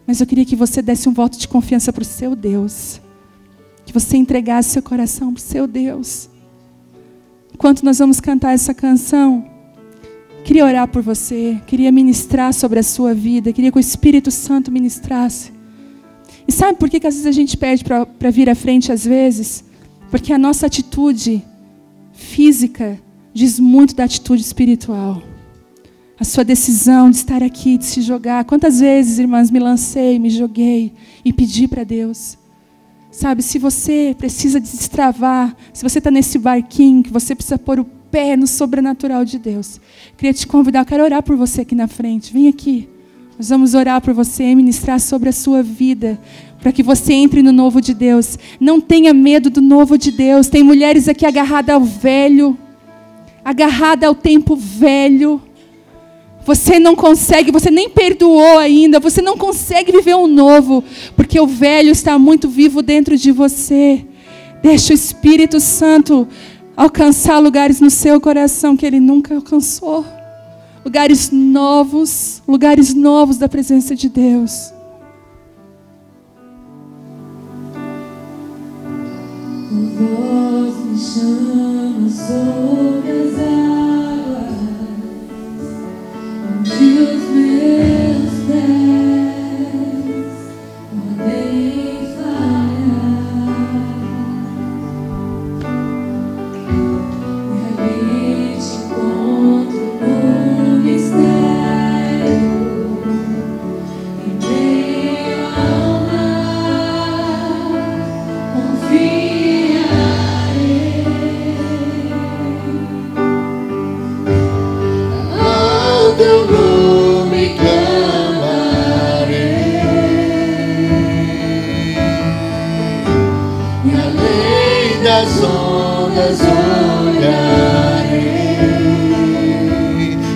Mas eu queria que você desse um voto de confiança para o seu Deus. Que você entregasse seu coração para o seu Deus. Enquanto nós vamos cantar essa canção, queria orar por você, queria ministrar sobre a sua vida, queria que o Espírito Santo ministrasse. E sabe por que às vezes a gente pede para vir à frente às vezes? Porque a nossa atitude física diz muito da atitude espiritual. A sua decisão de estar aqui, de se jogar. Quantas vezes, irmãs, me lancei, me joguei e pedi para Deus. Sabe, se você precisa destravar, se você está nesse barquinho, que você precisa pôr o pé no sobrenatural de Deus, queria te convidar, eu quero orar por você aqui na frente. Vem aqui. Nós vamos orar por você e ministrar sobre a sua vida, para que você entre no novo de Deus. Não tenha medo do novo de Deus. Tem mulheres aqui agarradas ao velho, agarrada ao tempo velho. Você não consegue, você nem perdoou ainda, você não consegue viver um novo, porque o velho está muito vivo dentro de você. Deixa o Espírito Santo alcançar lugares no seu coração que Ele nunca alcançou. Lugares novos da presença de Deus. Voz me chama sobre as águas, onde os meus pés podem falhar. Realmente encontro no mistério, em meio ao mar, confiarei. Ao teu nome clamarei, e além das ondas olharei.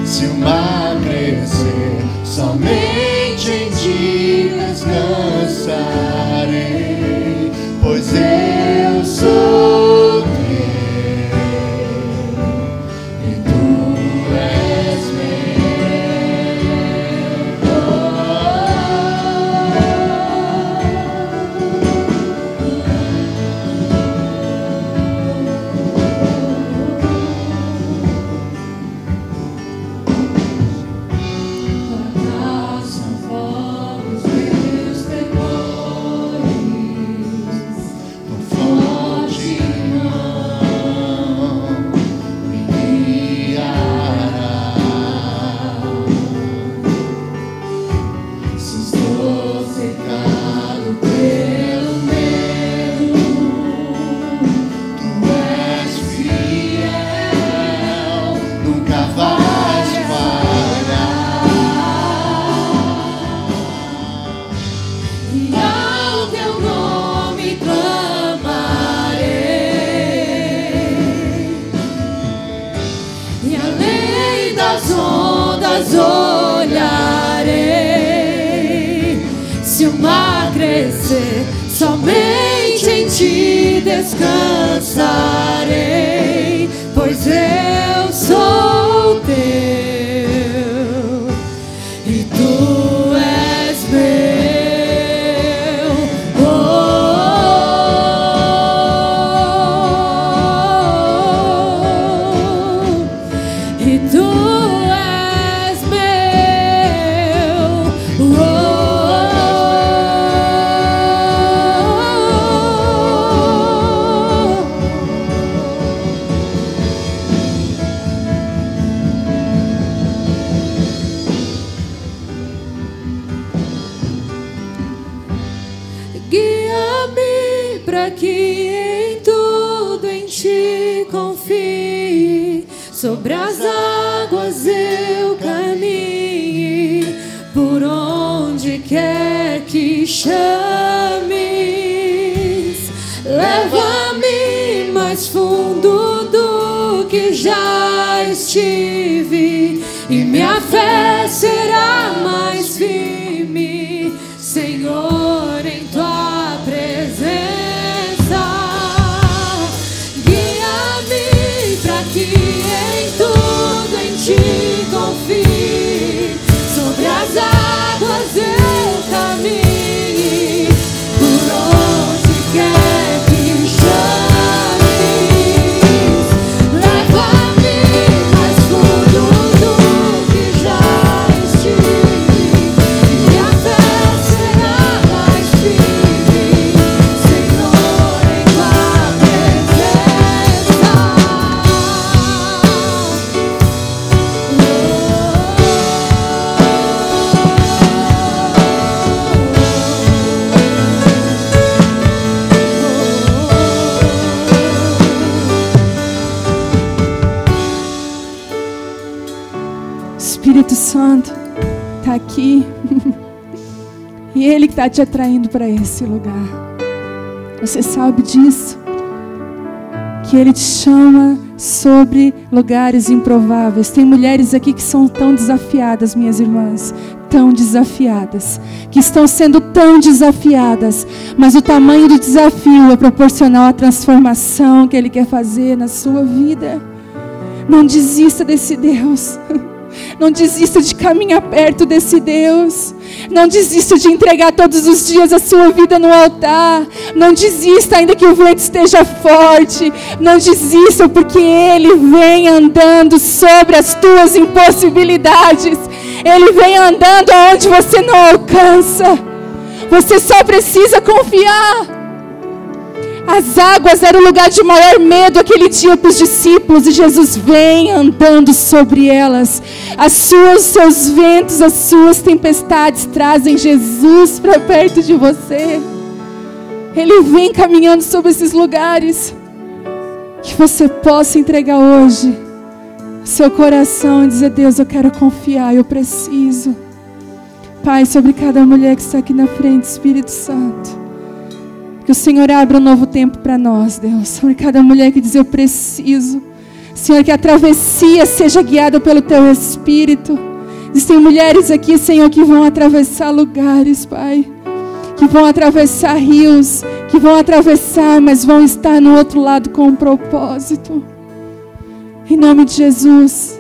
Se o mar crescer, somente em ti descansarei, pois eu sou teu e tu és meu. além das ondas olharei. Se o mar crescer, somente em ti descansarei, pois eu sou teu e tu és meu. E tu és meu. Guia-me para que em tudo em ti confie, sobre as águas eu caminhe, por onde quer que chames. Leva-me mais fundo do que já estive, e minha fé será mais firme, Senhor, em tua presença. Guia-me para que em tudo em ti confie, sobre as águas eu caminhe, por onde quer que chames. Leva-me mais fundo do que já estive, minha fé será mais firme, Senhor, em tua Espírito Santo está aqui. E Ele que está te atraindo para esse lugar. Você sabe disso? Que Ele te chama sobre lugares improváveis. Tem mulheres aqui que são tão desafiadas, minhas irmãs. Tão desafiadas. Que estão sendo tão desafiadas. Mas o tamanho do desafio é proporcional à transformação que Ele quer fazer na sua vida. Não desista desse Deus. Não desista de caminhar perto desse Deus. Não desista de entregar todos os dias a sua vida no altar. Não desista ainda que o vento esteja forte. Não desista, porque Ele vem andando sobre as tuas impossibilidades. Ele vem andando aonde você não alcança. Você só precisa confiar. As águas eram o lugar de maior medo aquele dia para os discípulos, e Jesus vem andando sobre elas. Os seus ventos, as suas tempestades trazem Jesus para perto de você. Ele vem caminhando sobre esses lugares. Que você possa entregar hoje seu coração e dizer: Deus, eu quero confiar, eu preciso. Pai, sobre cada mulher que está aqui na frente, Espírito Santo, que o Senhor abra um novo tempo para nós, Deus. Sobre cada mulher que diz: eu preciso. Senhor, que a travessia seja guiada pelo Teu Espírito. Existem mulheres aqui, Senhor, que vão atravessar lugares, Pai. Que vão atravessar rios. Que vão atravessar, mas vão estar no outro lado com um propósito. Em nome de Jesus.